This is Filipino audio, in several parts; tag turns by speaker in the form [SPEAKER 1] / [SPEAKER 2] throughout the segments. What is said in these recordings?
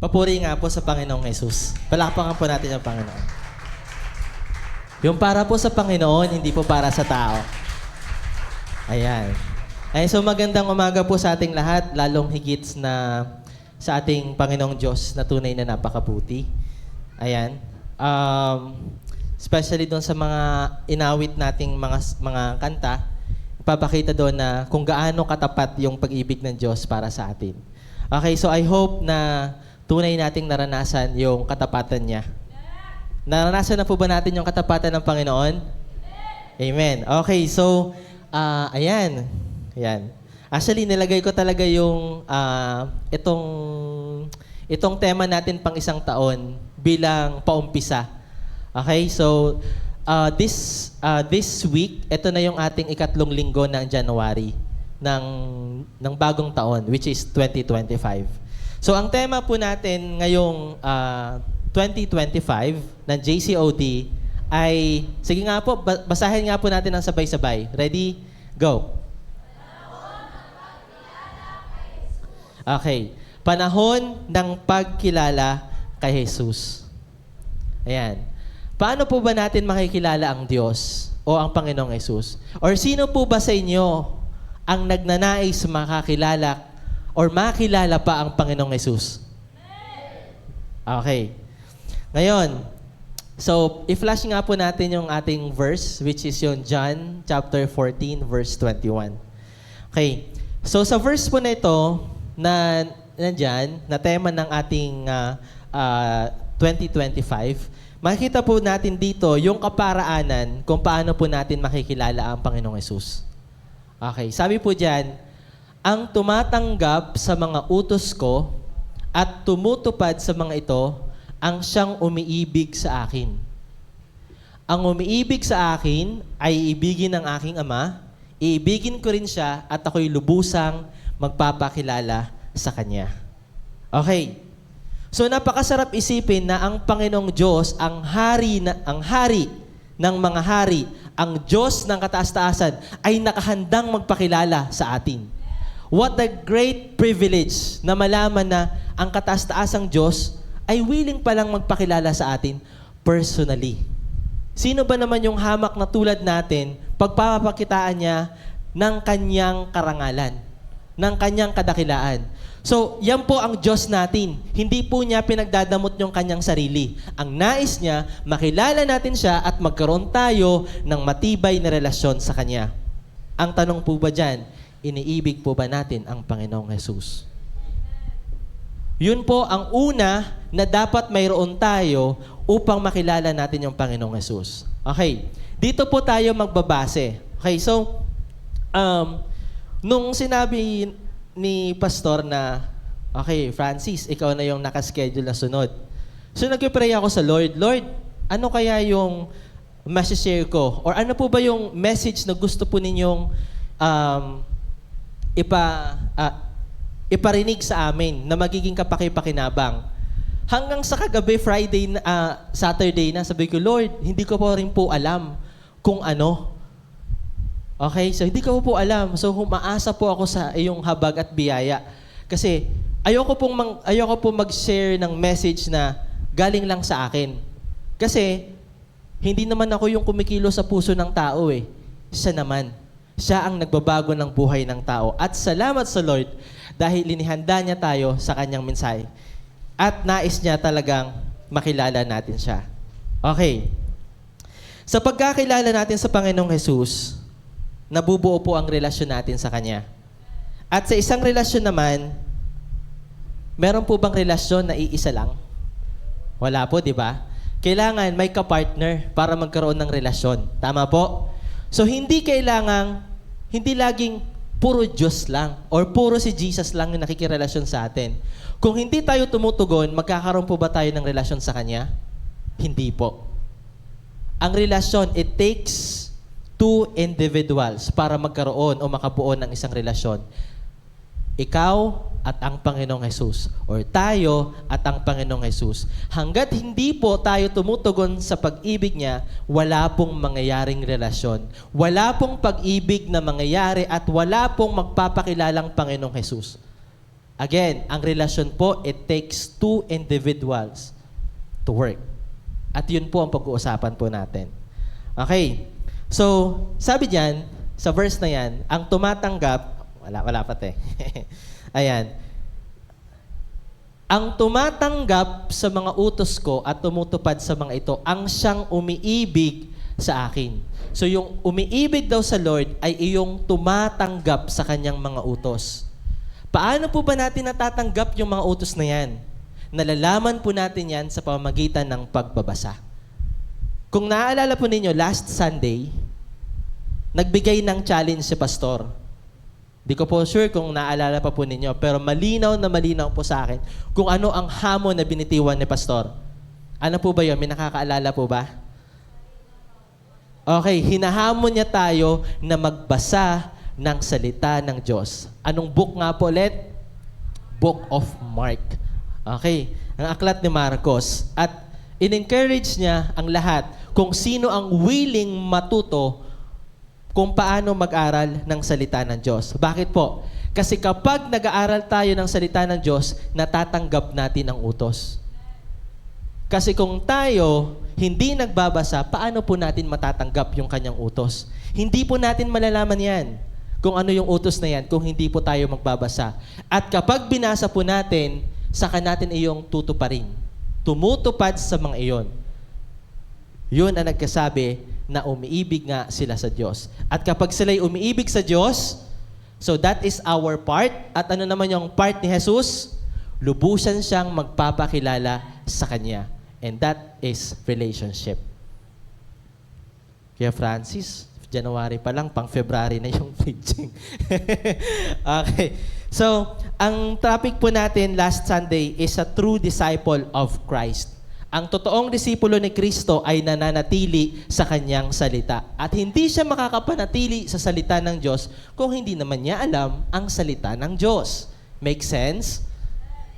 [SPEAKER 1] Papuri nga po sa Panginoong Jesus. Palakpakan po natin ang Panginoon. Yung para po sa Panginoon, hindi po para sa tao. Ayan. Ay, so magandang umaga po sa ating lahat, lalong higit na sa ating Panginoong Diyos na tunay na napakabuti. Ayan. Especially doon sa mga inawit nating mga kanta, ipapakita doon na kung gaano katapat yung pag-ibig ng Diyos para sa atin. Okay, so I hope na tunay nating naranasan yung katapatan niya. Naranasan na po ba natin yung katapatan ng Panginoon? Amen. Okay, so, ayan. Ayan. Actually, nilagay ko talaga yung itong tema natin pang isang taon bilang paumpisa. Okay, so, this week, ito na yung ating ikatlong linggo ng January ng bagong taon, which is 2025. So, ang tema po natin ngayong 2025 ng JCOD ay, sige nga po, basahin nga po natin ang sabay-sabay. Ready? Go. Okay. Panahon ng pagkilala kay Jesus. Ayan. Paano po ba natin makikilala ang Diyos o ang Panginoong Jesus? Or sino po ba sa inyo ang nagnanais makakilala or makilala pa ang Panginoong Jesus? Okay. Ngayon, so, i-flash nga po natin yung ating verse, which is yung John chapter 14, verse 21. Okay. So, sa verse po na ito, na nandyan, na tema ng ating 2025, makikita po natin dito yung kaparaanan kung paano po natin makikilala ang Panginoong Jesus. Okay. Sabi po dyan, ang tumatanggap sa mga utos ko at tumutupad sa mga ito, ang siyang umiibig sa akin. Ang umiibig sa akin ay iibigin ng aking Ama, iibigin ko rin siya at ako'y lubusang magpapakilala sa Kanya. Okay. So napakasarap isipin na ang Panginoong Diyos, ang hari ng mga hari, ang Diyos ng kataas-taasan ay nakahandang magpakilala sa atin. What a great privilege na malaman na ang kataas-taasang Diyos ay willing palang magpakilala sa atin personally. Sino ba naman yung hamak na tulad natin, pagpapakitaan niya ng kanyang karangalan, ng kanyang kadakilaan? So, yan po ang Diyos natin. Hindi po niya pinagdadamot yung kanyang sarili. Ang nais niya, makilala natin siya at magkaroon tayo ng matibay na relasyon sa Kanya. Ang tanong po ba dyan, iniibig po ba natin ang Panginoong Jesus? Yun po ang una na dapat mayroon tayo upang makilala natin yung Panginoong Jesus. Okay. Dito po tayo magbabase. Okay, so, nung sinabi ni Pastor na, okay, Francis, ikaw na yung nakaschedule na sunod. So, nag-pray ako sa Lord, Lord, ano kaya yung message ko? Or ano po ba yung message na gusto po ninyong iparinig sa amin na magiging kapakipakinabang. Hanggang sa kagabi, Saturday na, sabi ko, Lord, hindi ko po rin po alam kung ano. Okay? So, hindi ko po alam. So, humaasa po ako sa iyong habag at biyaya. Kasi, ayoko po mag-share ng message na galing lang sa akin. Kasi, hindi naman ako yung kumikilo sa puso ng tao eh. Siya naman. Siya ang nagbabago ng buhay ng tao. At salamat sa Lord dahil linihanda niya tayo sa kanyang mensahe. At nais niya talagang makilala natin siya. Okay. Sa pagkakilala natin sa Panginoong Jesus, nabubuo po ang relasyon natin sa Kanya. At sa isang relasyon naman, meron po bang relasyon na iisa lang? Wala po, di ba? Kailangan may kapartner para magkaroon ng relasyon. Tama po? So, hindi laging puro Diyos lang or puro si Jesus lang yung nakikirelasyon sa atin. Kung hindi tayo tumutugon, magkakaroon po ba tayo ng relasyon sa Kanya? Hindi po. Ang relasyon, it takes two individuals para magkaroon o makabuo ng isang relasyon. Ikaw at ang Panginoong Jesus or tayo at ang Panginoong Jesus. Hanggat hindi po tayo tumutugon sa pag-ibig niya, wala pong mangyayaring relasyon. Wala pong pag-ibig na mangyayari at wala pong magpapakilalang Panginoong Jesus. Again, ang relasyon po, it takes two individuals to work. At yun po ang pag-uusapan po natin. Okay. So, sabi diyan, sa verse na yan, ang tumatanggap, wala pa te. Ayan. Ang tumatanggap sa mga utos ko at tumutupad sa mga ito, ang siyang umiibig sa akin. So, yung umiibig daw sa Lord ay iyong tumatanggap sa kanyang mga utos. Paano po ba natin natatanggap yung mga utos na yan? Nalalaman po natin yan sa pamamagitan ng pagbabasa. Kung naaalala po ninyo, last Sunday, nagbigay ng challenge si Pastor. Di ko po sure kung naaalala pa po ninyo, pero malinaw na malinaw po sa akin kung ano ang hamon na binitiwan ni Pastor. Ano po ba yun? May nakakaalala po ba? Okay, hinahamon niya tayo na magbasa ng salita ng Diyos. Anong book nga po ulit? Book of Mark. Okay, ang aklat ni Marcos. At in-encourage niya ang lahat kung sino ang willing matuto kung paano mag-aral ng salita ng Diyos. Bakit po? Kasi kapag nag-aaral tayo ng salita ng Diyos, natatanggap natin ang utos. Kasi kung tayo hindi nagbabasa, paano po natin matatanggap yung kanyang utos? Hindi po natin malalaman yan kung ano yung utos na yan kung hindi po tayo magbabasa. At kapag binasa po natin, saka natin iyong tutuparin. Tumutupad sa mga iyon. Yun ang nagkasabi na umiibig nga sila sa Diyos. At kapag sila'y umiibig sa Diyos, so that is our part. At ano naman yung part ni Jesus? Lubusan siyang magpapakilala sa Kanya. And that is relationship. Kaya Francis, January pa lang, pang February na yung preaching. Okay. So, ang topic po natin last Sunday is a true disciple of Christ. Ang totoong disipulo ni Kristo ay nananatili sa kanyang salita. At hindi siya makakapanatili sa salita ng Diyos kung hindi naman niya alam ang salita ng Diyos. Make sense?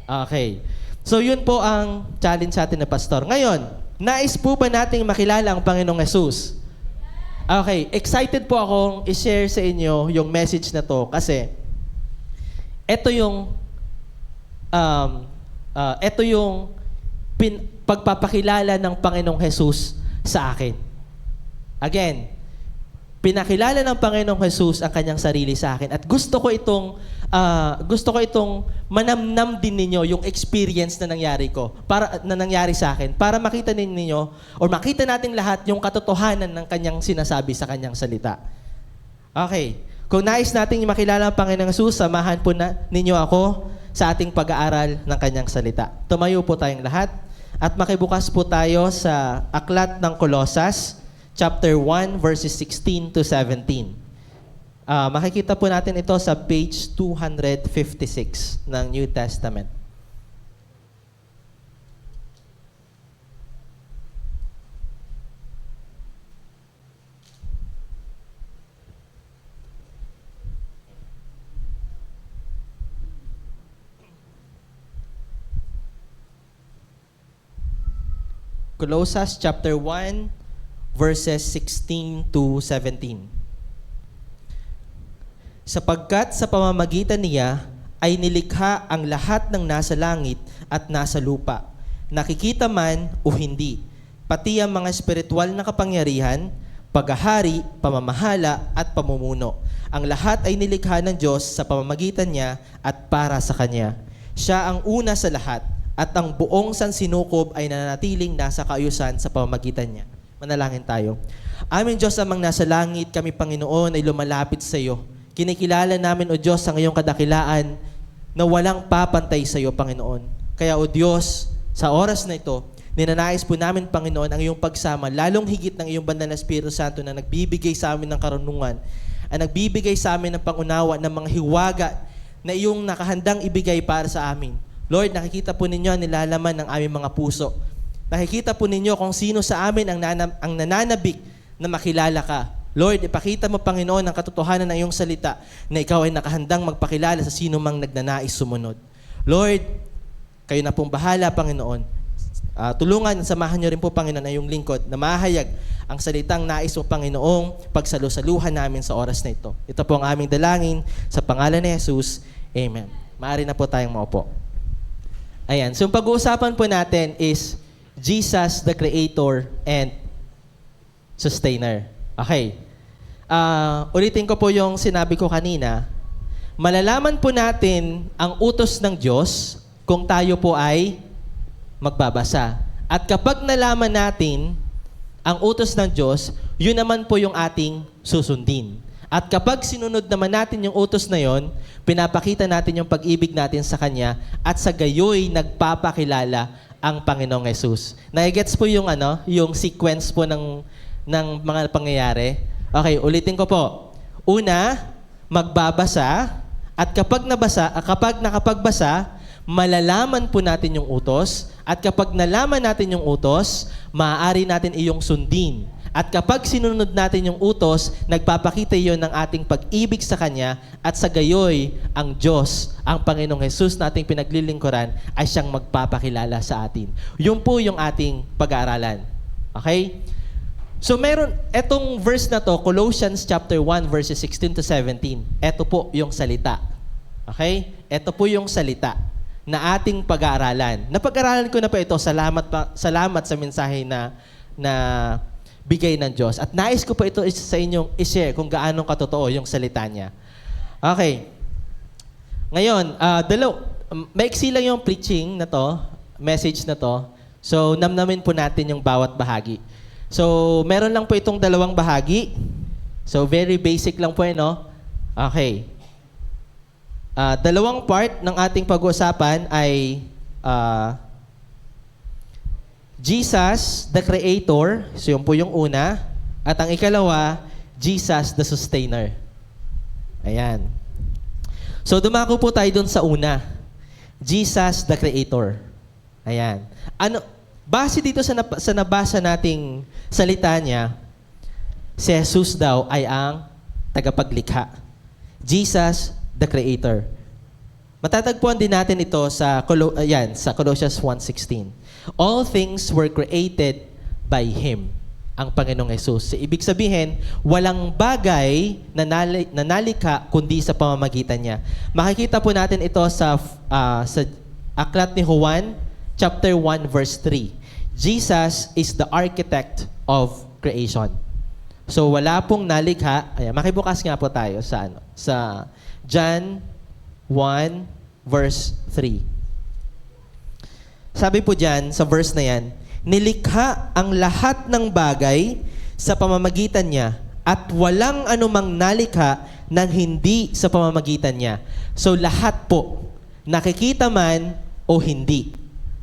[SPEAKER 1] Okay. So, yun po ang challenge sa atin na pastor. Ngayon, nais po ba nating makilala ang Panginoong Hesus? Okay. Excited po akong i-share sa inyo yung message na to kasi ito yung pagpapakilala ng Panginoong Hesus sa akin. Again, pinakilala ng Panginoong Hesus ang kanyang sarili sa akin at gusto ko itong manamnam din ninyo yung experience na nangyari sa akin para makita ninyo or makita nating lahat yung katotohanan ng kanyang sinasabi sa kanyang salita. Okay. Kung nais nating makilala ang Panginoong Hesus, samahan po ninyo ako sa ating pag-aaral ng kanyang salita. Tumayo po tayong lahat at makibukas po tayo sa aklat ng Colosas, chapter 1, verses 16 to 17. Makikita po natin ito sa page 256 ng New Testament. Colosas chapter 1, verses 16 to 17. Sapagkat sa pamamagitan niya ay nilikha ang lahat ng nasa langit at nasa lupa, nakikita man o hindi, pati ang mga espiritual na kapangyarihan, paghahari, pamamahala at pamumuno. Ang lahat ay nilikha ng Diyos sa pamamagitan niya at para sa Kanya. Siya ang una sa lahat at ang buong sansinukob ay nananatiling nasa kaayusan sa pamamagitan niya. Manalangin tayo. Aming Diyos amang nasa langit, kami Panginoon ay lumalapit sa iyo. Kinikilala namin, O Diyos, ang iyong kadakilaan na walang papantay sa iyo, Panginoon. Kaya, O Diyos, sa oras na ito, ninanais po namin, Panginoon, ang iyong pagsama, lalong higit ng iyong banal na Espiritu Santo na nagbibigay sa amin ng karunungan, ang nagbibigay sa amin ng pangunawa ng mga hiwaga na iyong nakahandang ibigay para sa amin. Lord, nakikita po ninyo ang nilalaman ng aming mga puso. Nakikita po ninyo kung sino sa amin ang nananabik na makilala ka. Lord, ipakita mo, Panginoon, ang katotohanan ng iyong salita na ikaw ay nakahandang magpakilala sa sino mang nagnanais sumunod. Lord, kayo na pong bahala, Panginoon. Tulungan at samahan niyo rin po, Panginoon, ang iyong lingkod na mahayag ang salitang nais mo, Panginoong pagsalusaluhan namin sa oras na ito. Ito po ang aming dalangin sa pangalan ni Jesus. Amen. Maaari na po tayong maupo. Ayan. So, pag-uusapan po natin is Jesus, the Creator and Sustainer. Okay. Ulitin ko po yung sinabi ko kanina. Malalaman po natin ang utos ng Diyos kung tayo po ay magbabasa. At kapag nalaman natin ang utos ng Diyos, yun naman po yung ating susundin. At kapag sinunod naman natin yung utos na yon, pinapakita natin yung pag-ibig natin sa Kanya at sa gayoy nagpapakilala ang Panginoong Yesus. Nai-gets po yung yung sequence po ng mga pangyayari. Okay, ulitin ko po. Una, magbabasa at kapag nakapagbasa, malalaman po natin yung utos at kapag nalaman natin yung utos, maaari natin iyong sundin. At kapag sinunod natin yung utos, nagpapakita yon ng ating pag-ibig sa Kanya at sa gayoy, ang Diyos, ang Panginoong Jesus na ating pinaglilingkuran ay siyang magpapakilala sa atin. Yun po yung ating pag-aaralan. Okay? So etong verse na to, Colossians chapter 1 verses 16 to 17. Ito po yung salita. Okay? Ito po yung salita na ating pag-aaralan. Napag-aaralan ko na po ito. Salamat sa mensahe na bigay ng Diyos. At nais ko po ito sa inyong i-share kung gaano katotoo yung salita niya. Okay. Ngayon, maiksi lang yung preaching na to, message na to. So, namnamin po natin yung bawat bahagi. So, meron lang po itong 2 bahagi. So, very basic lang po no? Okay. 2 part ng ating pag-uusapan ay Jesus, the Creator. So, yun po yung una. At ang ikalawa, Jesus, the Sustainer. Ayan. So, dumako po tayo dun sa una. Jesus, the Creator. Ayan. Base dito sa nabasa nating salita niya, si Jesus daw ay ang tagapaglikha. Jesus, the Creator. Matatagpuan din natin ito sa Colossians 1:16. All things were created by Him, ang Panginoong Jesus. Ibig sabihin, walang bagay na nalikha kundi sa pamamagitan niya. Makikita po natin ito sa aklat ni Juan, chapter 1, verse 3. Jesus is the architect of creation. So wala pong nalikha. Ayan, makibukas nga po tayo sa John 1, verse 3. Sabi po dyan, sa verse na yan, nilikha ang lahat ng bagay sa pamamagitan niya at walang anumang nalikha nang hindi sa pamamagitan niya. So lahat po, nakikita man o hindi.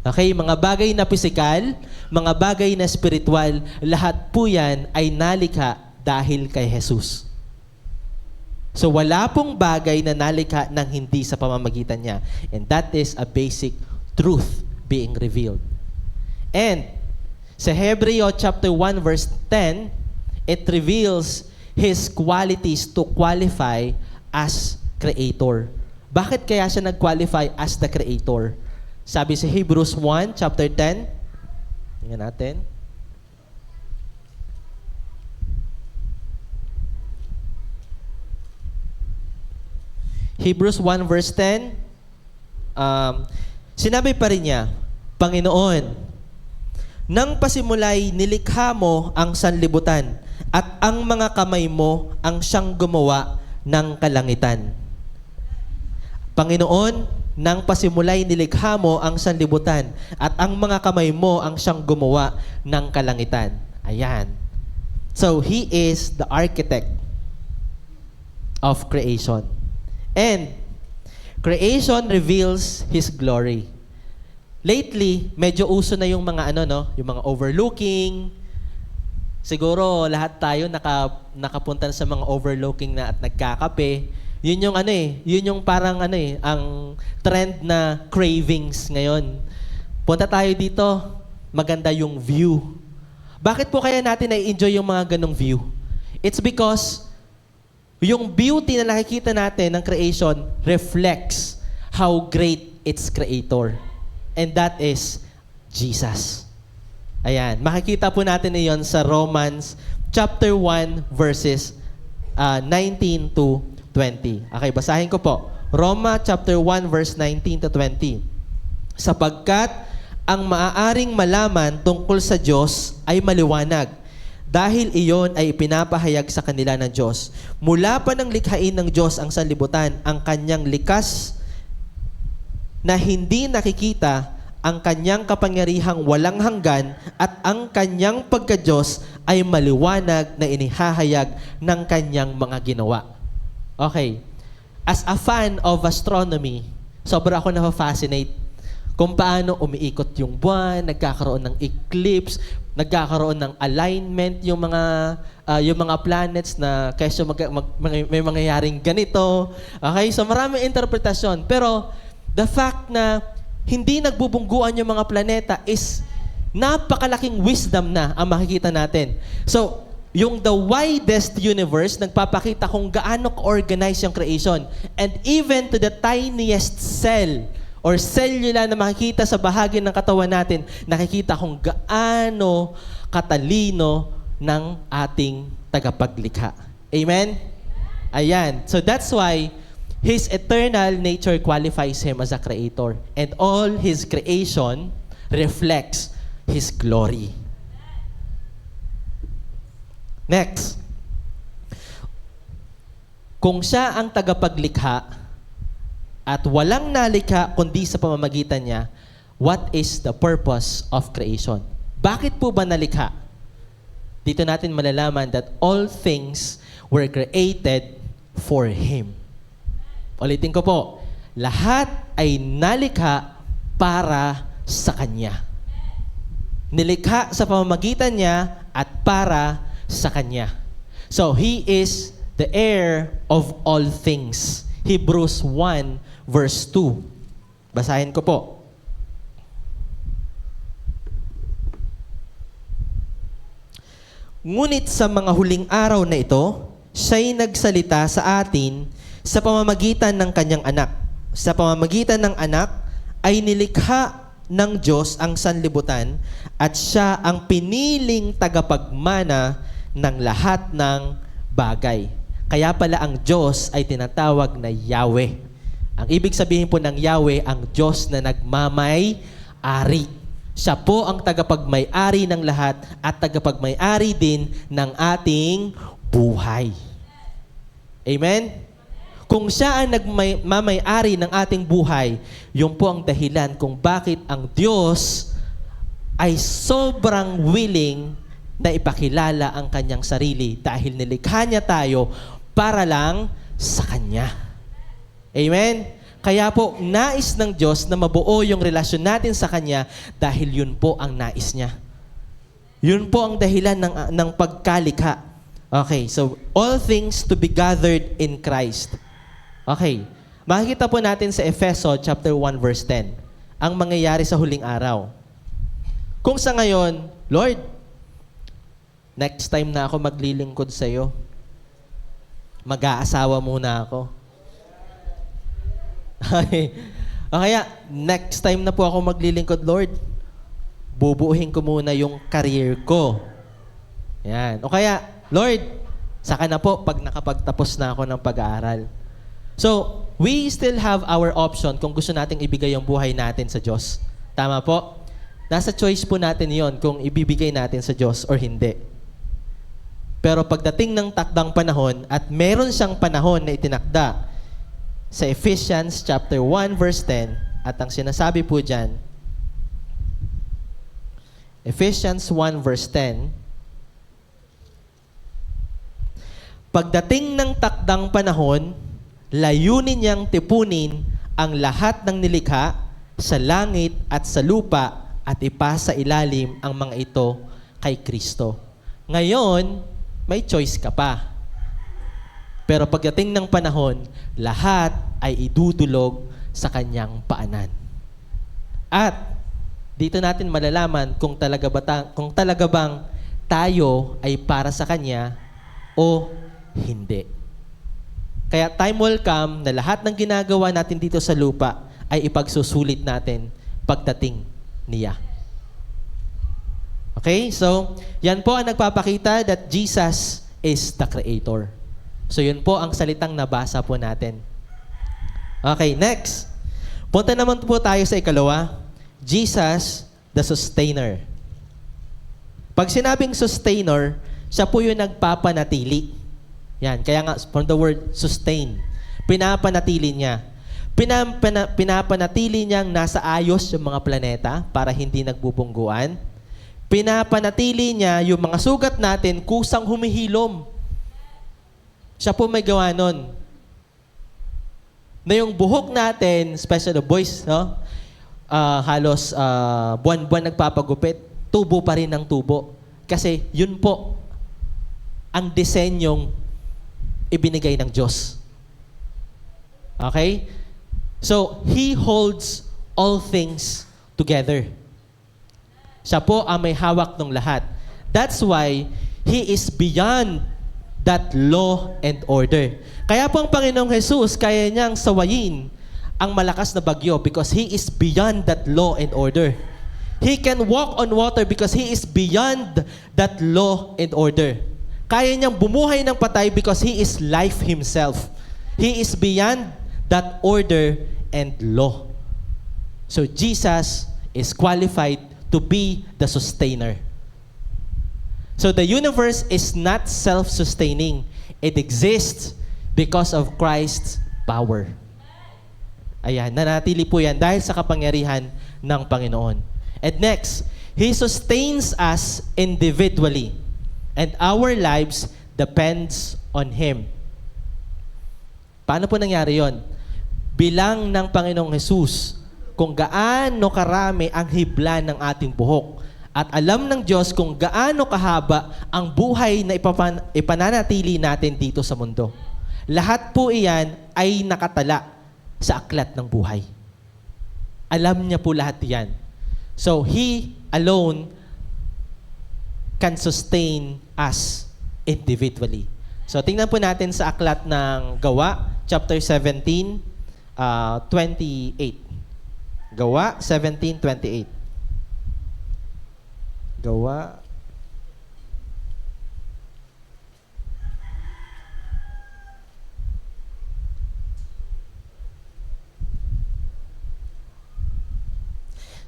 [SPEAKER 1] Okay, mga bagay na pisikal, mga bagay na spiritual, lahat po yan ay nalikha dahil kay Jesus. So wala pong bagay na nalikha nang hindi sa pamamagitan niya. And that is a basic truth being revealed. And sa Hebreo chapter 1 verse 10, it reveals His qualities to qualify as Creator. Bakit kaya siya nag-qualify as the Creator? Sabi sa Hebrews 1 chapter 10, tingnan natin. Hebrews 1 verse 10, sinabi pa rin niya, Panginoon, nang pasimulay nilikha mo ang sanlibutan at ang mga kamay mo ang siyang gumawa ng kalangitan. Panginoon, nang pasimulay nilikha mo ang sanlibutan at ang mga kamay mo ang siyang gumawa ng kalangitan. Ayan. So, He is the architect of creation. And creation reveals His glory. Lately, medyo uso na yung mga yung mga overlooking. Siguro lahat tayo nakapunta sa mga overlooking na at nagkakape. Yun yung yun yung parang ang trend na cravings ngayon. Punta tayo dito, maganda yung view. Bakit po kaya natin na-enjoy yung mga ganong view? It's because yung beauty na nakikita natin ng creation reflects how great its creator. And that is Jesus. Ayan. Makikita po natin iyon sa Romans chapter 1 verses 19 to 20. Okay, basahin ko po. Roma chapter 1 verse 19 to 20. Sapagkat ang maaaring malaman tungkol sa Diyos ay maliwanag, dahil iyon ay ipinapahayag sa kanila ng Diyos. Mula pa ng likhain ng Diyos ang sanlibutan, ang kanyang likas na hindi nakikita, ang kanyang kapangyarihang walang hanggan, at ang kanyang pagka-Diyos ay maliwanag na inihahayag ng kanyang mga ginawa. Okay. As a fan of astronomy, sobra ako na-fascinate kung paano umiikot yung buwan, nagkakaroon ng eclipse, nagkakaroon ng alignment yung mga planets na kesyo may mangyayaring ganito. Okay? So maraming interpretasyon. Pero the fact na hindi nagbubungguan yung mga planeta is napakalaking wisdom na ang makikita natin. So, yung the widest universe, nagpapakita kung gaano ka-organize yung creation. And even to the tiniest cell or cellula na makikita sa bahagi ng katawan natin, nakikita kung gaano katalino ng ating tagapaglikha. Amen? Ayan. So that's why His eternal nature qualifies Him as a creator. And all His creation reflects His glory. Next. Kung siya ang tagapaglikha at walang nalikha kundi sa pamamagitan niya, what is the purpose of creation? Bakit po ba nalikha? Dito natin malalaman that all things were created for Him. Ulitin ko po, lahat ay nalikha para sa Kanya. Nilikha sa pamamagitan niya at para sa Kanya. So, He is the heir of all things. Hebrews 1 verse 2. Basahin ko po. Ngunit sa mga huling araw na ito, siya'y nagsalita sa atin sa pamamagitan ng kanyang anak. Sa pamamagitan ng anak ay nilikha ng Diyos ang sanlibutan at siya ang piniling tagapagmana ng lahat ng bagay. Kaya pala ang Diyos ay tinatawag na Yahweh. Ang ibig sabihin po ng Yahweh, ang Diyos na nagmamay-ari. Siya po ang tagapagmay-ari ng lahat at tagapagmay-ari din ng ating buhay. Amen? Kung siya ang nagmamay-ari ng ating buhay, yun po ang dahilan kung bakit ang Diyos ay sobrang willing na ipakilala ang kanyang sarili dahil nilikha niya tayo para lang sa Kanya. Amen? Kaya po, nais ng Diyos na mabuo yung relasyon natin sa Kanya dahil yun po ang nais niya. Yun po ang dahilan ng pagkalikha. Okay, so all things to be gathered in Christ. Okay. Makikita po natin sa Efeso chapter 1 verse 10 ang mangyayari sa huling araw. Kung sa ngayon, Lord, next time na ako maglilingkod sa iyo, mag-aasawa muna ako. Okay. O kaya, next time na po ako maglilingkod, Lord, bubuuhin ko muna yung career ko. Yan. O kaya, Lord, saka na po pag nakapagtapos na ako ng pag-aaral. So, we still have our option kung gusto nating ibigay yung buhay natin sa Diyos. Tama po? Nasa choice po natin yon kung ibibigay natin sa Diyos or hindi. Pero pagdating ng takdang panahon at meron siyang panahon na itinakda sa Ephesians chapter 1 verse 10 at ang sinasabi po dyan, Ephesians 1 verse 10, pagdating ng takdang panahon, layunin niyang tipunin ang lahat ng nilikha sa langit at sa lupa at ipasa ilalim ang mga ito kay Kristo. Ngayon, may choice ka pa. Pero pagdating ng panahon, lahat ay idudulog sa kanyang paanan. At dito natin malalaman kung talaga bang tayo ay para sa Kanya o hindi. Kaya time will come na lahat ng ginagawa natin dito sa lupa ay ipagsusulit natin pagdating niya. Okay? So, yan po ang nagpapakita that Jesus is the Creator. So, yun po ang salitang nabasa po natin. Okay, next. Punta naman po tayo sa ikalawa. Jesus, the sustainer. Pag sinabing sustainer, siya po yung nagpapanatili. Yan, kaya nga from the word sustain. Pinapanatili niya. Pinapanatili niyang nasa ayos yung mga planeta para hindi nagbubungguan. Pinapanatili niya yung mga sugat natin kusang humihilom. Siya po may gawa nun. Na yung buhok natin, especially the boys, no? Halos buwan-buwan nagpapagupit, tubo pa rin ng tubo. Kasi yun po ang disenyong ibinigay ng Diyos. Okay? So, He holds all things together. Siya po ang may hawak ng lahat. That's why He is beyond that law and order. Kaya po ang Panginoong Jesus, kaya niyang sawayin ang malakas na bagyo because He is beyond that law and order. He can walk on water because He is beyond that law and order. Kaya niyang bumuhay ng patay because He is life Himself. He is beyond that order and law. So Jesus is qualified to be the sustainer. So the universe is not self-sustaining. It exists because of Christ's power. Ayan, nanatili po yan dahil sa kapangyarihan ng Panginoon. And next, He sustains us individually. And our lives depends on Him. Paano po nangyari yon? Bilang ng Panginoong Jesus, kung gaano karami ang hibla ng ating buhok. At alam ng Diyos kung gaano kahaba ang buhay na ipananatili natin dito sa mundo. Lahat po iyan ay nakatala sa aklat ng buhay. Alam niya po lahat yan. So, He alone can sustain us individually. So, tingnan po natin sa aklat ng Gawa, chapter 17, 28. Gawa 17:28. Gawa.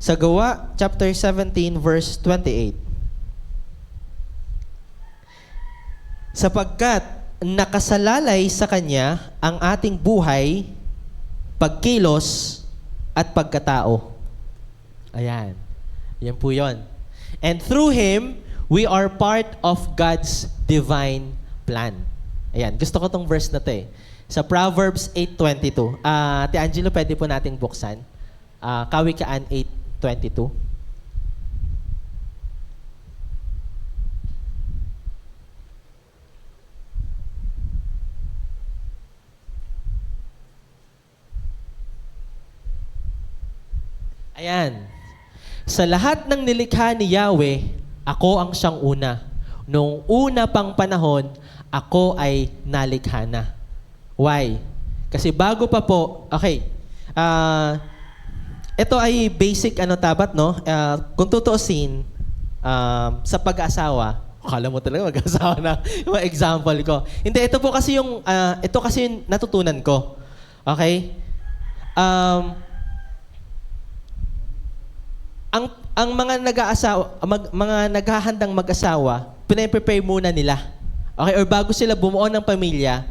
[SPEAKER 1] Sa Gawa, chapter 17, verse 28. Sapagkat nakasalalay sa Kanya ang ating buhay, pagkilos, at pagkatao. Ayan. Yan po yun. And through Him, we are part of God's divine plan. Ayan. Gusto ko tong verse na to eh. Sa Proverbs 8:22. Ate Angelo, pwede po nating buksan. Kawikaan 8:22. Ayan. Sa lahat ng nilikha ni Yahweh, ako ang siyang una. Noong una pang panahon, ako ay nalikha na. Why? Kasi bago pa po, okay, ito ay basic tapat, no? Kung tutuusin, sa pag-asawa, akala mo talaga mag-asawa na yung mga example ko. Hindi, ito kasi yung natutunan ko. Okay? Ang mga nag-aasawa, mga naghahandang mag-asawa, pine-prepare muna nila. Okay? Or bago sila bumuo ng pamilya,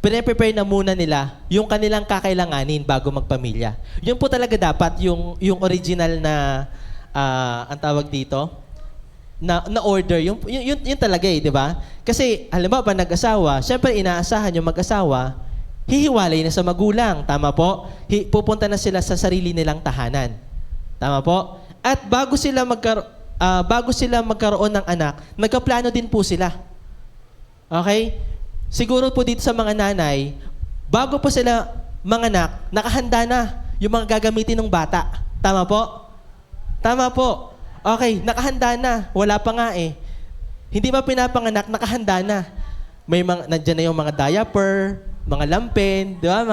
[SPEAKER 1] pine-prepare na muna nila yung kanilang kakailanganin bago magpamilya. Yun po talaga dapat yung original na, ang tawag dito, na order. Yun talaga di ba? Kasi, halimbawa, pa nag-asawa, syempre inaasahan yung mag-asawa, hihiwalay na sa magulang. Tama po? Pupunta na sila sa sarili nilang tahanan. Tama po? At bago sila magkaroon ng anak, nagkaplano din po sila. Okay? Siguro po dito sa mga nanay, bago po sila manganak, nakahanda na yung mga gagamitin ng bata. Tama po? Tama po. Okay, nakahanda na. Wala pa nga eh. Hindi pa pinapanganak, nakahanda na. Nandiyan na yung mga diaper, mga lampin, di ba?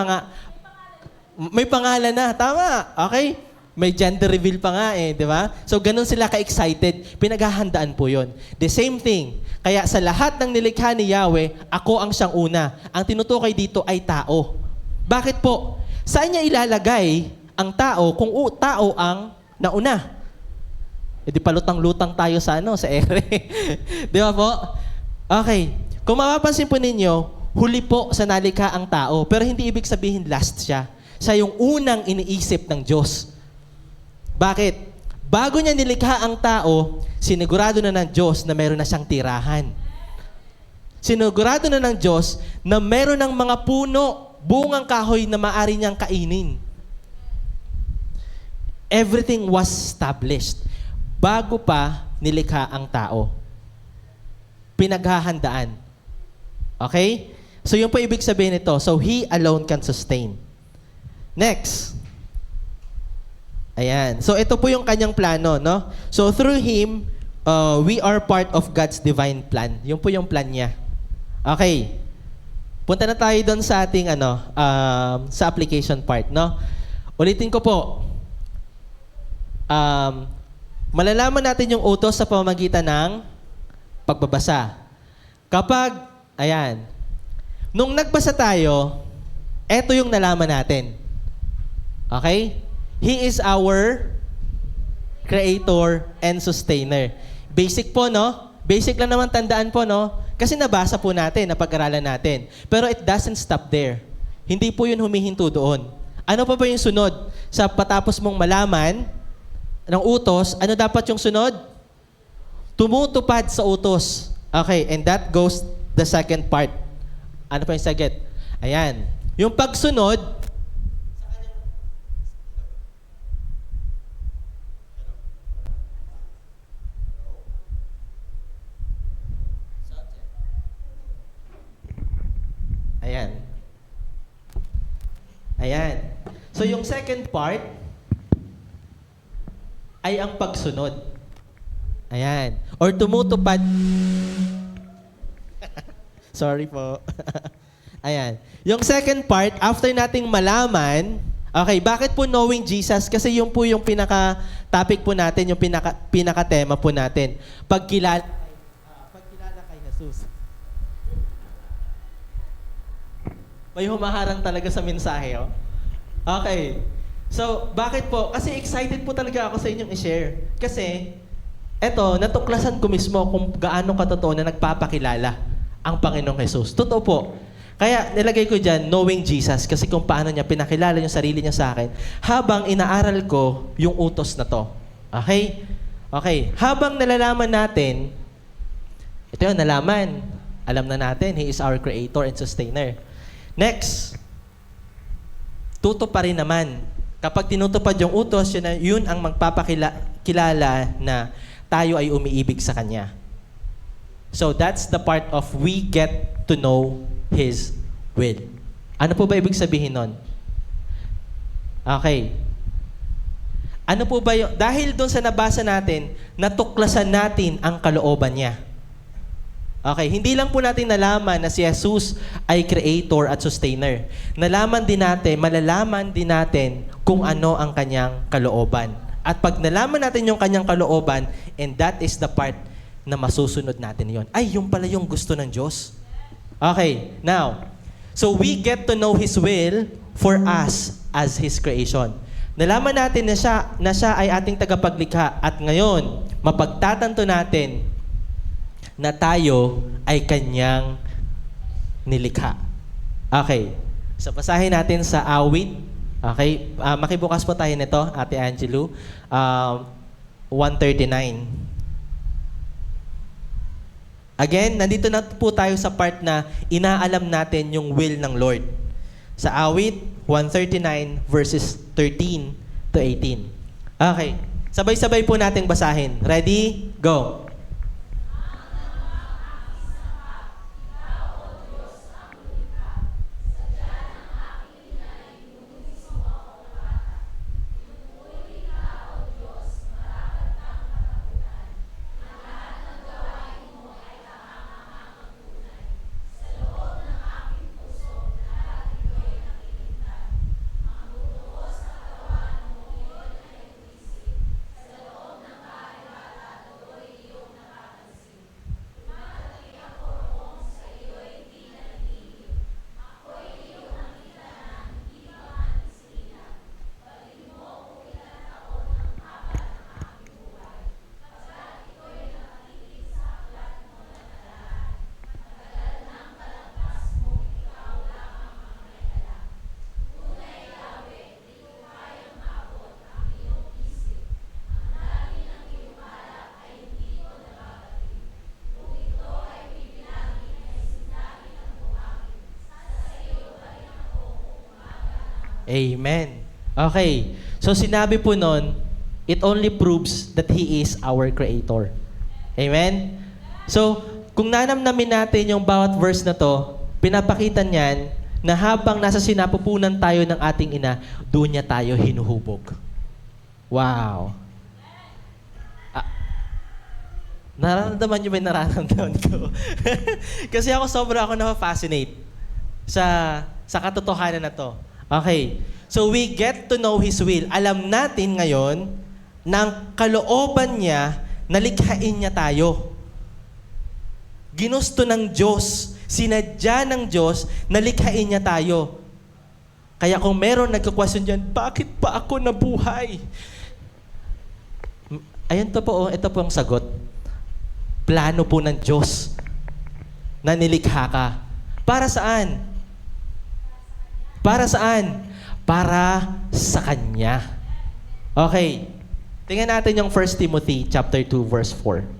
[SPEAKER 1] May pangalan na. Tama. Okay? May gender reveal pa nga eh, di ba? So, ganun sila ka-excited. Pinaghahandaan po yon. The same thing. Kaya sa lahat ng nilikha ni Yahweh, ako ang siyang una. Ang tinutukoy dito ay tao. Bakit po? saan niya ilalagay ang tao kung tao ang nauna? E di palutang-lutang tayo sa sa ere. Di ba po? Okay. Kung mapapansin po ninyo, huli po sa nalikha ang tao, pero hindi ibig sabihin last siya. Siya yung unang iniisip ng Diyos. Bakit? Bago niya nilikha ang tao, sinigurado na ng Diyos na meron na siyang tirahan. Sinigurado na ng Diyos na meron ng mga puno, bungang kahoy na maaari niyang kainin. Everything was established bago pa nilikha ang tao. Pinaghahandaan. Okay? So yun po ibig sabihin nito. So He alone can sustain. Next. Ayan. So ito po yung kanyang plano, no? So through Him, we are part of God's divine plan. Yun po yung plan niya. Okay. Punta na tayo doon sa ating sa application part, no? Ulitin ko po. Malalaman natin yung utos sa pamamagitan ng pagbabasa. Nung nagbasa tayo, eto yung nalaman natin. Okay? He is our creator and sustainer. Basic po, no? Basic lang naman tandaan po, no? Kasi nabasa po natin, napag-aralan natin. Pero it doesn't stop there. Hindi po yun humihinto doon. Ano pa ba yung sunod? Sa patapos mong malaman ng utos, ano dapat yung sunod? Tumutupad sa utos. Okay, and that goes the second part. Ano pa yung second? Ayan. Yung pagsunod, Ayan. So yung second part ay ang pagsunod. Ayan. Or tumutupad. Sorry po. Ayan. Yung second part, after nating malaman, okay, bakit po knowing Jesus? Kasi yun po yung pinaka-topic po natin, yung pinaka-tema po natin. Pagkilala kay Jesus. May humaharang talaga sa mensahe, oh. Okay. So, bakit po? Kasi excited po talaga ako sa inyong i-share. Kasi, eto, natuklasan ko mismo kung gaano katotoo na nagpapakilala ang Panginoong Jesus. Totoo po. Kaya, nilagay ko dyan, knowing Jesus, kasi kung paano niya pinakilala yung sarili niya sa akin, habang inaaral ko yung utos na to. Okay? Okay. Habang nalalaman natin, ito yun, nalaman. Alam na natin, He is our creator and sustainer. Next, tutuparin naman. Kapag tinutupad yung utos, yun ang magpapakilala na tayo ay umiibig sa Kanya. So that's the part of we get to know His will. Ano po ba ibig sabihin nun? Okay. Ano po ba yung, dahil doon sa nabasa natin, natuklasan natin ang kalooban niya. Okay, hindi lang po natin nalaman na si Jesus ay creator at sustainer. Malalaman din natin kung ano ang kanyang kalooban. At pag nalaman natin yung kanyang kalooban, and that is the part na masusunod natin yon. Ay, yung pala yung gusto ng Diyos. Okay, now, so we get to know His will for us as His creation. Nalaman natin na siya ay ating tagapaglikha at ngayon, mapagtatanto natin na tayo ay Kanyang nilikha. Okay. So, basahin natin sa awit. Okay. Makibukas po tayo nito, Ate Angelo. 139. Again, nandito na po tayo sa part na inaalam natin yung will ng Lord. Sa awit, 139 verses 13 to 18. Okay. Sabay-sabay po nating basahin. Ready? Go. Amen. Okay. So sinabi po nun, it only proves that He is our Creator. Amen? So, kung nanamnamin natin yung bawat verse na to, pinapakita niyan na habang nasa sinapupunan tayo ng ating ina, doon niya tayo hinuhubog. Wow. Nararamdaman niyo ba yung nararamdaman ko? Kasi ako na-fascinate sa katotohanan na to. Okay. So we get to know His will. Alam natin ngayon ng kalooban niya na likhain niya tayo. Ginusto ng Diyos, sinadya ng Diyos na likhain niya tayo. Kaya kung meron nagka-question dyan, bakit pa ako nabuhay? Ayun to po, ito po ang sagot. Plano po ng Diyos na nilikha ka. Para saan? Para saan? Para sa Kanya. Okay. Tingnan natin yung 1 Timothy chapter 2 verse 4.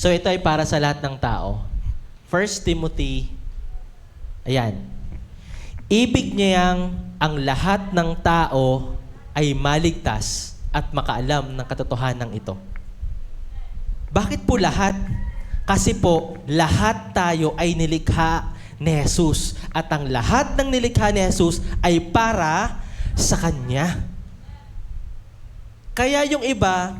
[SPEAKER 1] So ito ay para sa lahat ng tao. 1 Timothy, ayan. Ibig niyang ang lahat ng tao ay maligtas at makaalam ng katotohanan ito. Bakit po lahat? Kasi po, lahat tayo ay nilikha ni Jesus. At ang lahat ng nilikha ni Jesus ay para sa Kanya. Kaya yung iba,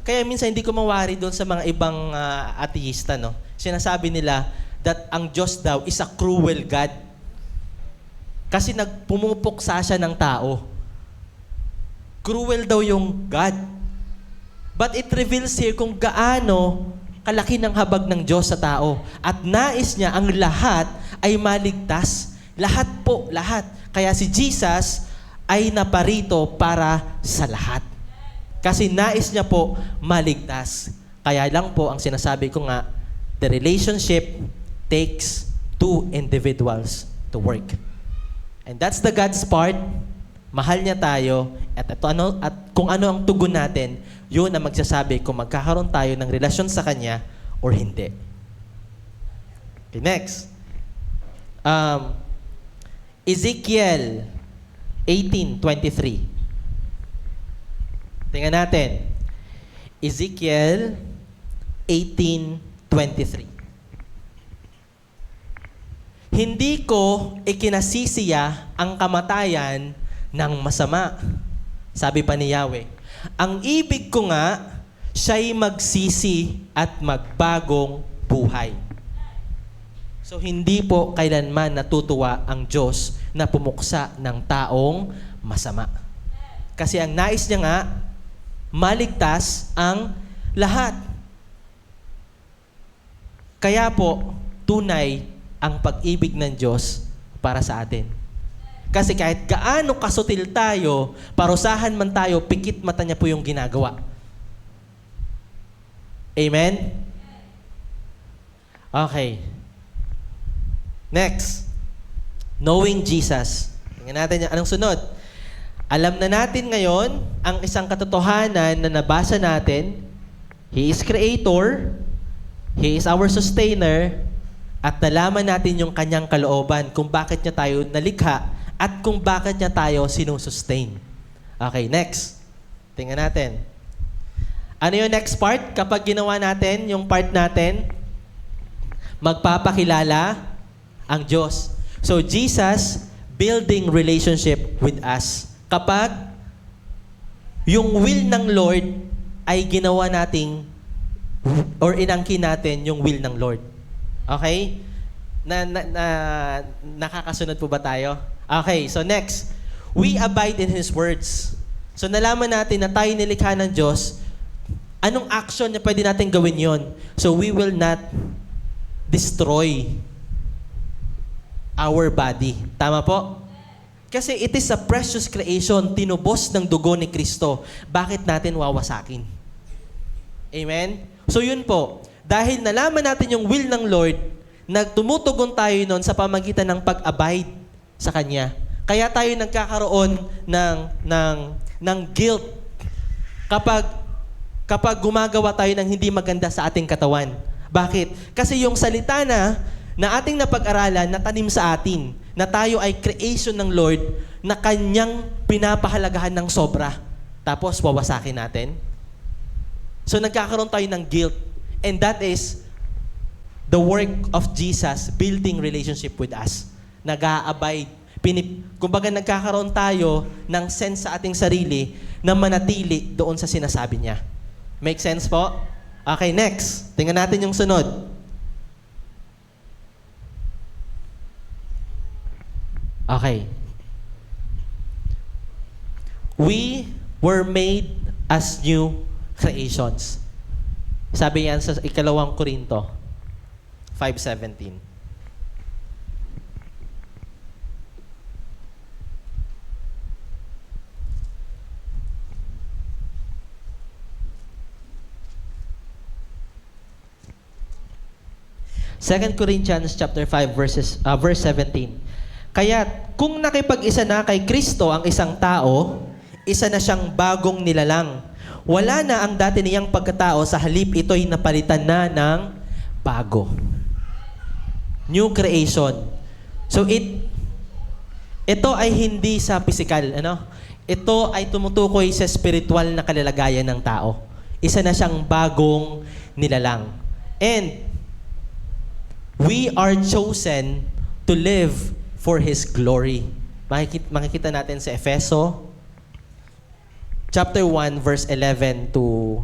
[SPEAKER 1] kaya minsan hindi ko mawari doon sa mga ibang ateista, no? Sinasabi nila that ang Diyos daw is a cruel God. Kasi nagpumupuksa siya ng tao. Cruel daw yung God. But it reveals here kung gaano kalaki ng habag ng Diyos sa tao. At nais niya ang lahat ay maligtas. Lahat po, lahat. Kaya si Jesus ay naparito para sa lahat. Kasi nais niya po maligtas. Kaya lang po ang sinasabi ko nga, the relationship takes two individuals to work. And that's the God's part. Mahal niya tayo. At kung ano ang tugon natin, yun ang magsasabi kung magkakaroon tayo ng relasyon sa Kanya or hindi. Okay, next. Ezekiel 18:23. Tingnan natin. Ezekiel 18:23. Hindi ko ikinasisiya ang kamatayan ng masama. Sabi pa ni Yahweh, ang ibig ko nga, siya'y magsisi at magbagong buhay. So hindi po kailanman natutuwa ang Diyos na pumuksa ng taong masama. Kasi ang nais niya nga, maligtas ang lahat. Kaya po, tunay ang pag-ibig ng Diyos para sa atin. Kasi kahit gaano kasutil tayo, parusahan man tayo, pikit mata niya po yung ginagawa. Amen? Okay. Next. Knowing Jesus. Tingnan natin yan. Anong sunod? Alam na natin ngayon ang isang katotohanan na nabasa natin. He is Creator. He is our Sustainer. At nalaman natin yung Kanyang kalooban kung bakit niya tayo nalikha at kung bakit niya tayo sinusustain. Okay, next. Tingnan natin. Ano yung next part? Kapag ginawa natin yung part natin, magpapakilala ang Diyos. So, Jesus building relationship with us. Kapag yung will ng Lord ay ginawa nating or inangkin natin yung will ng Lord. Okay? Nakakasunod po ba tayo? Okay, so next. We abide in His words. So nalaman natin na tayo nilikha ng Diyos, anong action na pwede natin gawin yon? So we will not destroy our body. Tama po? Kasi it is a precious creation, tinubos ng dugo ni Kristo. Bakit natin wawasakin? Amen? So yun po, dahil nalaman natin yung will ng Lord, nagtumutugon tayo nun sa pamagitan ng pag-abide sa Kanya. Kaya tayo nagkakaroon ng guilt. Kapag kapag gumagawa tayo ng hindi maganda sa ating katawan. Bakit? Kasi yung salita na ating napag-aralan, na tanim sa atin, na tayo ay creation ng Lord, na Kanyang pinapahalagahan ng sobra. Tapos, wawasakin natin. So, nagkakaroon tayo ng guilt. And that is the work of Jesus building relationship with us. Nag-a-abide. Kumbaga, nagkakaroon tayo ng sense sa ating sarili na manatili doon sa sinasabi niya. Make sense po? Okay, next. Tingnan natin yung sunod. Okay. We were made as new creations. Sabi yan sa 2 Korinto 5:17. Second Corinthians chapter 5 verse 17. Kaya kung nakipag-isa na kay Kristo ang isang tao, isa na siyang bagong nilalang. Wala na ang dati niyang pagkatao, sa halip ito'y napalitan na ng bago. New creation. So ito ay hindi sa physical, ano? Ito ay tumutukoy sa spiritual na kalalagayan ng tao. Isa na siyang bagong nilalang. And we are chosen to live for His glory. Makikita natin sa Efeso chapter 1 verse 11 to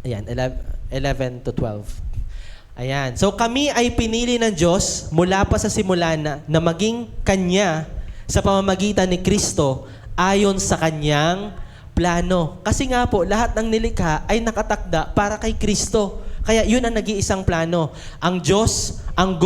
[SPEAKER 1] 11 to 12. Ayan. So kami ay pinili ng Diyos mula pa sa simula na maging Kanya sa pamamagitan ni Kristo ayon sa Kanyang plano. Kasi nga po, lahat ng nilikha ay nakatakda para kay Kristo. Kaya yun ang nag-iisang plano. Ang Diyos ang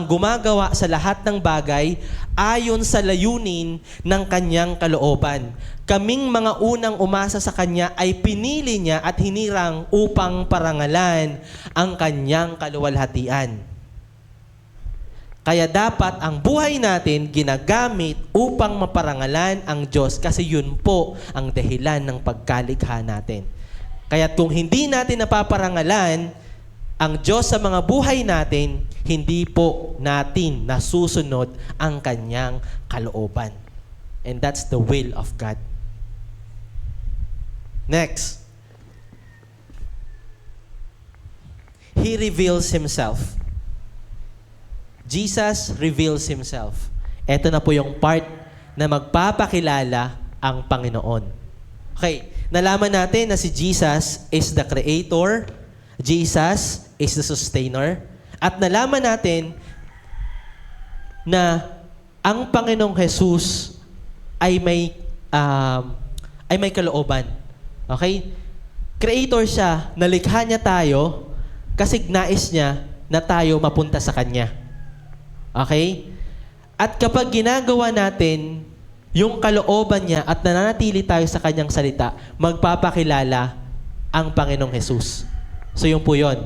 [SPEAKER 1] gumagawa sa lahat ng bagay ayon sa layunin ng Kanyang kalooban. Kaming mga unang umasa sa Kanya ay pinili Niya at hinirang upang parangalan ang Kanyang kaluwalhatian. Kaya dapat ang buhay natin ginagamit upang maparangalan ang Diyos kasi yun po ang dahilan ng pagkalikha natin. Kaya kung hindi natin napaparangalan ang Diyos sa mga buhay natin, hindi po natin nasusunod ang Kanyang kalooban. And that's the will of God. Next. He reveals Himself. Jesus reveals Himself. Ito na po yung part na magpapakilala ang Panginoon. Okay, nalaman natin na si Jesus is the Creator, Jesus is the Sustainer, at nalaman natin na ang Panginoong Jesus ay may kalooban. Okay? Creator siya, nalikha niya tayo kasi nais niya na tayo mapunta sa Kanya. Okay? At kapag ginagawa natin yung kalooban niya at nananatili tayo sa Kanyang salita, magpapakilala ang Panginoong Jesus. So, yun po yun.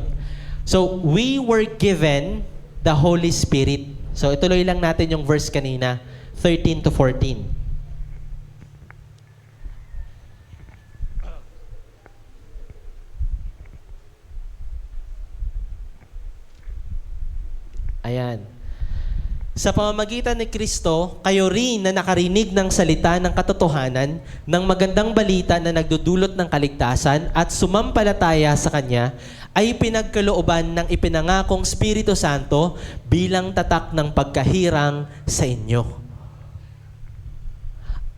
[SPEAKER 1] So, we were given the Holy Spirit. So, ituloy lang natin yung verse kanina, 13 to 14. Ayan. Sa pamamagitan ni Kristo, kayo rin na nakarinig ng salita ng katotohanan, ng magandang balita na nagdudulot ng kaligtasan at sumampalataya sa Kanya, ay pinagkalooban ng ipinangakong Espiritu Santo bilang tatak ng pagkahirang sa inyo.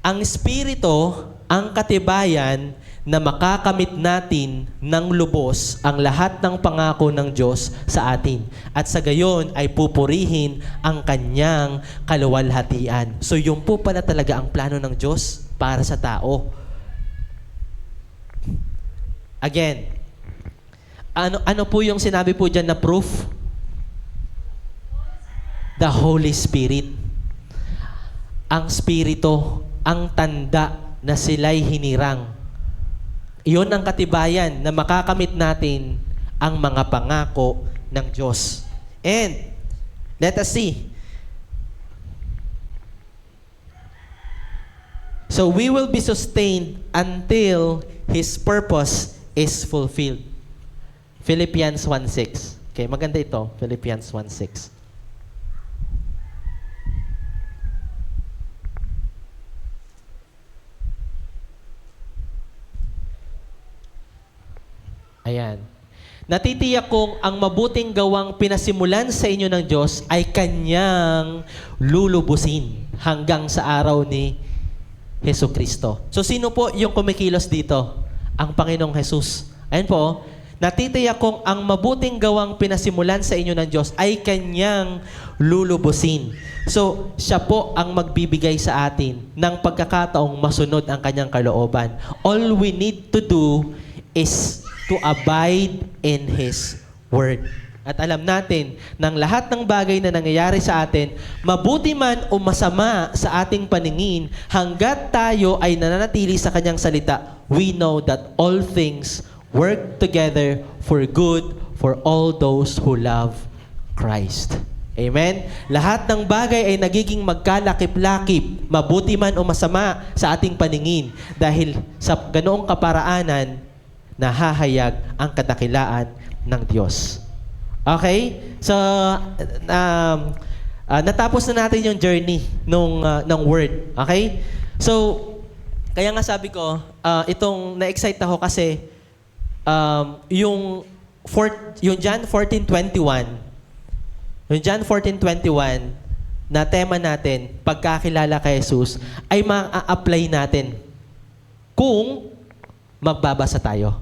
[SPEAKER 1] Ang Espiritu ang katibayan na makakamit natin ng lubos ang lahat ng pangako ng Diyos sa atin. At sa gayon ay pupurihin ang Kanyang kaluwalhatian. So yun po pala talaga ang plano ng Diyos para sa tao. Again, ano po yung sinabi po dyan na proof? The Holy Spirit. Ang Spirito, ang tanda na sila'y hinirang. Iyon ang katibayan na makakamit natin ang mga pangako ng Diyos. And, let us see. So, we will be sustained until His purpose is fulfilled. Philippians 1:6. Okay, maganda ito. Philippians 1:6. Ayan. Natitiyak kong ang mabuting gawang pinasimulan sa inyo ng Diyos ay Kanyang lulubusin hanggang sa araw ni Hesus Kristo. So, sino po yung kumikilos dito? Ang Panginoong Hesus. Ayan po. Natitiyak kong ang mabuting gawang pinasimulan sa inyo ng Diyos ay Kanyang lulubusin. So, siya po ang magbibigay sa atin ng pagkakataong masunod ang Kanyang kalooban. All we need to do is to abide in His Word. At alam natin, ng lahat ng bagay na nangyayari sa atin, mabuti man o masama sa ating paningin, hanggat tayo ay nananatili sa Kanyang salita, we know that all things work together for good for all those who love Christ. Amen? Lahat ng bagay ay nagiging magkalakip-lakip, mabuti man o masama sa ating paningin, dahil sa ganoong kaparaanan, nahahayag ang kadakilaan ng Diyos. Okay? So, natapos na natin yung journey ng Word. Okay? So, kaya nga sabi ko, itong na-excite ako kasi yung John 14:21, yung John 14:21 na tema natin, pagkakilala kay Jesus, ay ma-apply natin kung magbabasa tayo.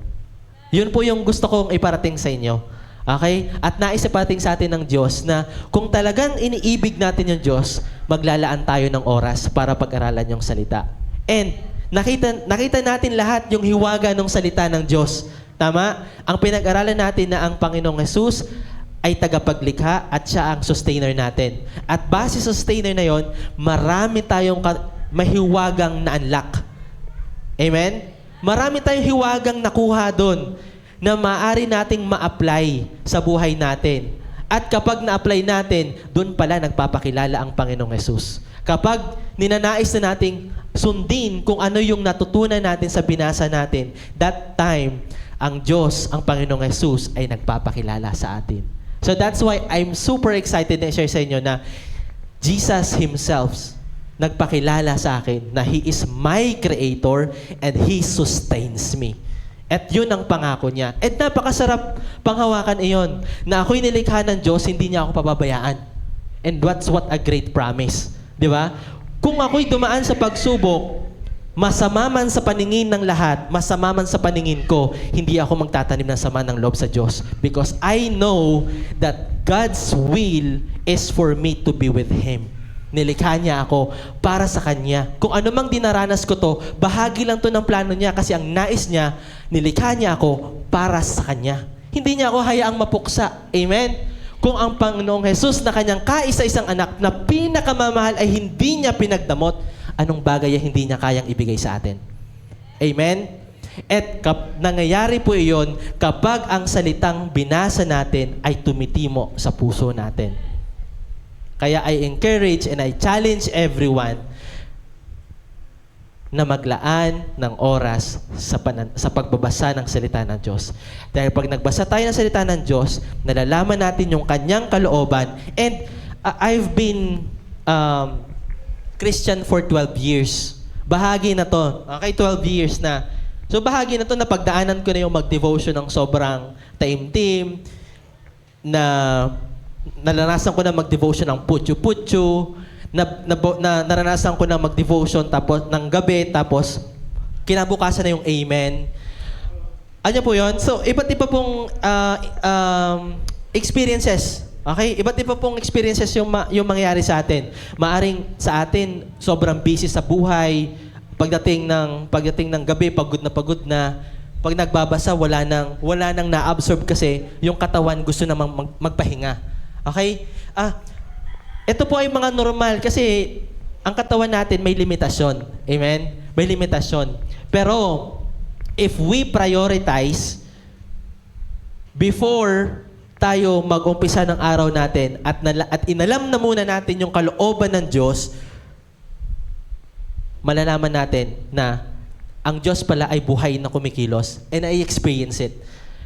[SPEAKER 1] Yun po yung gusto kong iparating sa inyo. Okay? At nais iparating sa atin ng Diyos na kung talagang iniibig natin yung Diyos, maglalaan tayo ng oras para pag-aralan yung salita. And nakita natin lahat yung hiwaga ng salita ng Diyos. Tama? Ang pinag-aralan natin na ang Panginoong Hesus ay tagapaglikha at siya ang sustainer natin. At base sa sustainer na yon, marami tayong mahiwagang na-unlock. Amen? Marami tayong hiwagang nakuha doon na maaari nating ma-apply sa buhay natin. At kapag na-apply natin, doon pala nagpapakilala ang Panginoong Hesus. Kapag ninanais na nating sundin kung ano yung natutunan natin sa binasa natin, that time, ang Diyos, ang Panginoong Hesus ay nagpapakilala sa atin. So that's why I'm super excited na i-share sa inyo na Jesus Himself nagpakilala sa akin na He is my Creator and He sustains me. At yun ang pangako niya. At napakasarap panghawakan iyon na ako'y nilikha ng Diyos, hindi niya ako pababayaan. And that's what a great promise. Di ba? Kung ako'y dumaan sa pagsubok, masama man sa paningin ng lahat, masama man sa paningin ko, hindi ako magtatanim ng sama ng loob sa Diyos. Because I know that God's will is for me to be with Him. Nilikha niya ako para sa Kanya. Kung ano mang dinaranas ko to, bahagi lang to ng plano niya kasi ang nais niya, nilikha niya ako para sa Kanya. Hindi niya ako hayaang mapuksa. Amen? Kung ang Panginoong Hesus na Kanyang kaisa-isang anak na pinakamamahal ay hindi niya pinagdamot, anong bagay ay hindi niya kayang ibigay sa atin? Amen? At nangyayari po iyon kapag ang salitang binasa natin ay tumitimo sa puso natin. Kaya I encourage and I challenge everyone na maglaan ng oras sa pagbabasa ng salita ng Diyos. Dahil pag nagbasa tayo ng salita ng Diyos, nalalaman natin yung Kanyang kalooban. And I've been Christian for 12 years. Bahagi na to. Okay, 12 years na. So bahagi na to na pagdaanan ko na yung mag-devotion ng sobrang taimtim, na naranasan ko na mag-devotion ng putyo-putyo, naranasan ko na mag-devotion tapos ng gabi, tapos kinabukasan na yung amen. Ano po yun? So, iba't iba pong experiences. Okay? Iba't iba pong experiences yung mangyayari sa atin. Maaring sa atin, sobrang busy sa buhay. Pagdating ng gabi, pagod na. Pag nagbabasa, wala nang na-absorb kasi yung katawan gusto namang magpahinga. Okay? Ito po ay mga normal kasi ang katawan natin may limitasyon. Amen? May limitasyon. Pero, if we prioritize before tayo mag-umpisa ng araw natin at inalam na muna natin yung kalooban ng Diyos, malalaman natin na ang Diyos pala ay buhay na kumikilos. And I experience it.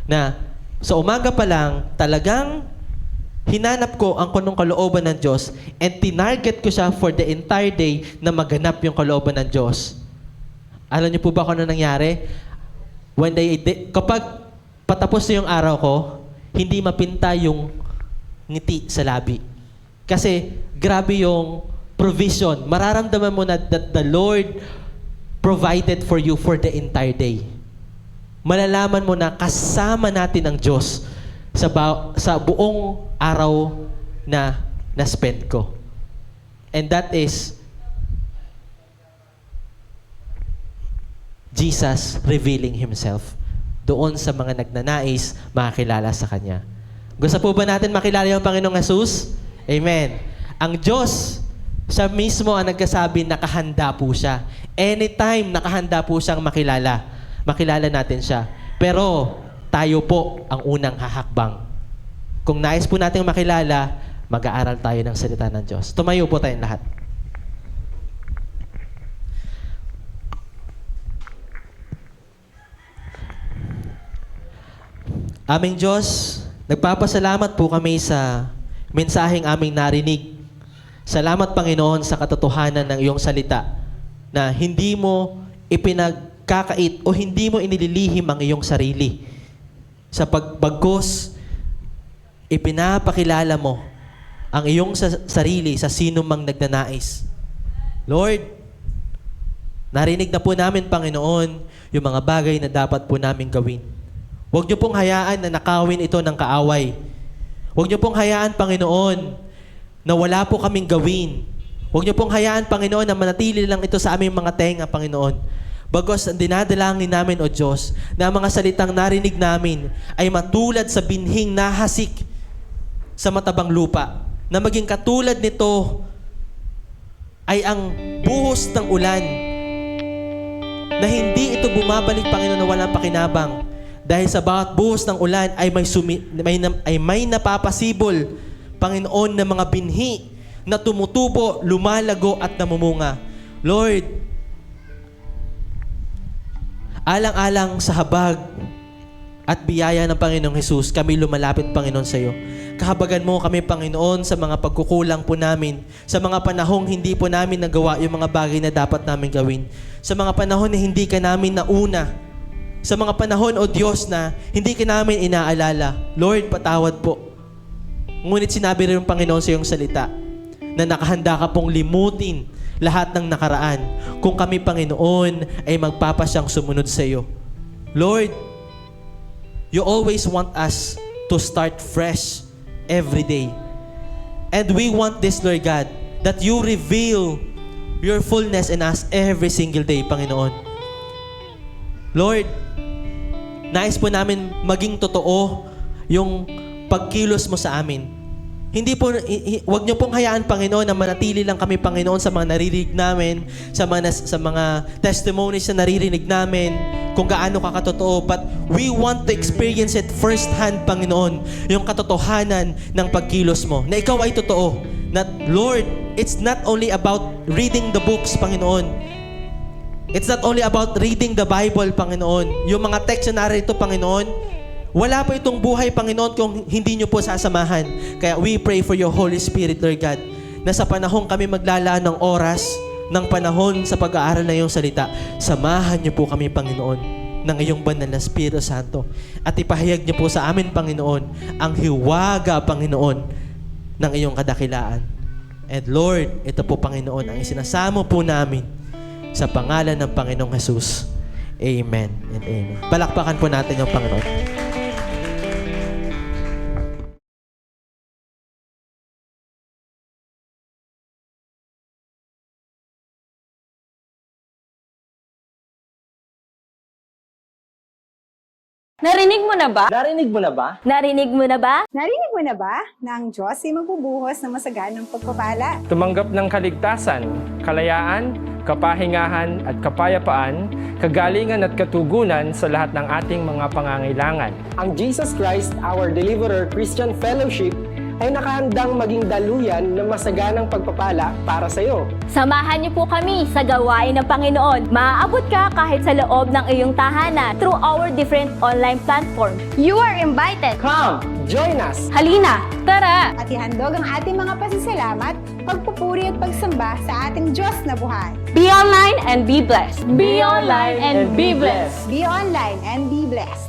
[SPEAKER 1] Na sa umaga pa lang, talagang hinanap ko ang kunong kalooban ng Diyos and tinarget ko siya for the entire day na maganap yung kalooban ng Diyos. Alam niyo po ba kung ano nangyari? Kapag patapos na yung araw ko, hindi mapinta yung ngiti sa labi. Kasi grabe yung provision. Mararamdaman mo na that the Lord provided for you for the entire day. Malalaman mo na kasama natin ang Diyos sa buong araw na na-spend ko. And that is Jesus revealing Himself doon sa mga nagnanais makakilala sa Kanya. Gusto po ba natin makilala yung Panginoong Jesus? Amen. Ang Diyos, siya mismo ang nagkasabi, nakahanda po siya. Anytime, nakahanda po siyang makilala. Makilala natin siya. Pero, tayo po ang unang hahakbang. Kung nais po natin makilala, mag-aaral tayo ng salita ng Diyos. Tumayo po tayong lahat. Aming Diyos, nagpapasalamat po kami sa mensaheng aming narinig. Salamat, Panginoon, sa katotohanan ng iyong salita na hindi mo ipinagkakait o hindi mo inililihim ang iyong sarili. Sa pagbagkos, ipinapakilala mo ang iyong sarili sa sino mang nagnanais. Lord, narinig na po namin, Panginoon, yung mga bagay na dapat po namin gawin. Huwag niyo pong hayaan na nakawin ito ng kaaway. Huwag niyo pong hayaan, Panginoon, na wala po kaming gawin. Huwag niyo pong hayaan, Panginoon, na manatili lang ito sa aming mga tenga, Panginoon. Bagos ang dinadalangin namin, O Diyos, na ang mga salitang narinig namin ay matulad sa binhing nahasik sa matabang lupa. Na maging katulad nito ay ang buhos ng ulan na hindi ito bumabalik, Panginoon, na walang pakinabang. Dahil sa bawat buhos ng ulan ay may napapasibol, Panginoon, na mga binhi na tumutubo, lumalago at namumunga. Lord, alang-alang sa habag at biyaya ng Panginoong Hesus, kami lumalapit, Panginoon, sa iyo. Kahabagan mo kami, Panginoon, sa mga pagkukulang po namin, sa mga panahong hindi po namin nagawa yung mga bagay na dapat namin gawin, sa mga panahon na hindi ka namin nauna, sa mga panahon, O Diyos, na hindi ka namin inaalala. Lord, patawad po. Ngunit sinabi rin ng Panginoon sa iyong salita na nakahanda ka pong limutin lahat ng nakaraan kung kami, Panginoon, ay magpapasyang sumunod sa iyo. Lord, you always want us to start fresh every day. And we want this, Lord God, that you reveal your fullness in us every single day, Panginoon. Lord, nais po namin maging totoo yung pagkilos mo sa amin. Hindi po, wag niyo pong hayaan, Panginoon, na manatili lang kami, Panginoon, sa mga naririnig namin, sa mga testimonies na naririnig namin, kung gaano ka katotoo. But we want to experience it firsthand, Panginoon, yung katotohanan ng pagkilos mo. Na ikaw ay totoo. Na, Lord, it's not only about reading the books, Panginoon. It's not only about reading the Bible, Panginoon. Yung mga text na narito, Panginoon, wala po itong buhay, Panginoon, kung hindi nyo po sasamahan. Kaya we pray for your Holy Spirit, Lord God, na sa panahon kami maglalaan ng oras, ng panahon sa pag-aaral na iyong salita, samahan niyo po kami, Panginoon, ng iyong banal na Espiritu Santo. At ipahayag niyo po sa amin, Panginoon, ang hiwaga, Panginoon, ng iyong kadakilaan. And Lord, ito po, Panginoon, ang isinasamo po namin sa pangalan ng Panginoong Jesus. Amen and amen. Palakpakan po natin yung Panginoon.
[SPEAKER 2] Narinig mo na ba?
[SPEAKER 3] Narinig mo na ba?
[SPEAKER 2] Narinig mo na ba?
[SPEAKER 4] Narinig mo na ba na ang Diyos ay magbubuhos ng masaganang pagpapala?
[SPEAKER 3] Tumanggap ng kaligtasan, kalayaan, kapahingahan at kapayapaan, kagalingan at katugunan sa lahat ng ating mga pangangailangan.
[SPEAKER 5] Ang Jesus Christ, our Deliverer Christian Fellowship ay nakahandang maging daluyan ng masaganang pagpapala para sa iyo.
[SPEAKER 2] Samahan niyo po kami sa gawain ng Panginoon. Maaabot ka kahit sa loob ng iyong tahanan through our different online platform. You are invited!
[SPEAKER 5] Come, join us!
[SPEAKER 2] Halina! Tara!
[SPEAKER 4] At ihandog ang ating mga pasasalamat, pagpupuri at pagsamba sa ating Diyos na buhay.
[SPEAKER 2] Be online and be blessed! Be online and be blessed!
[SPEAKER 4] Be online and be blessed.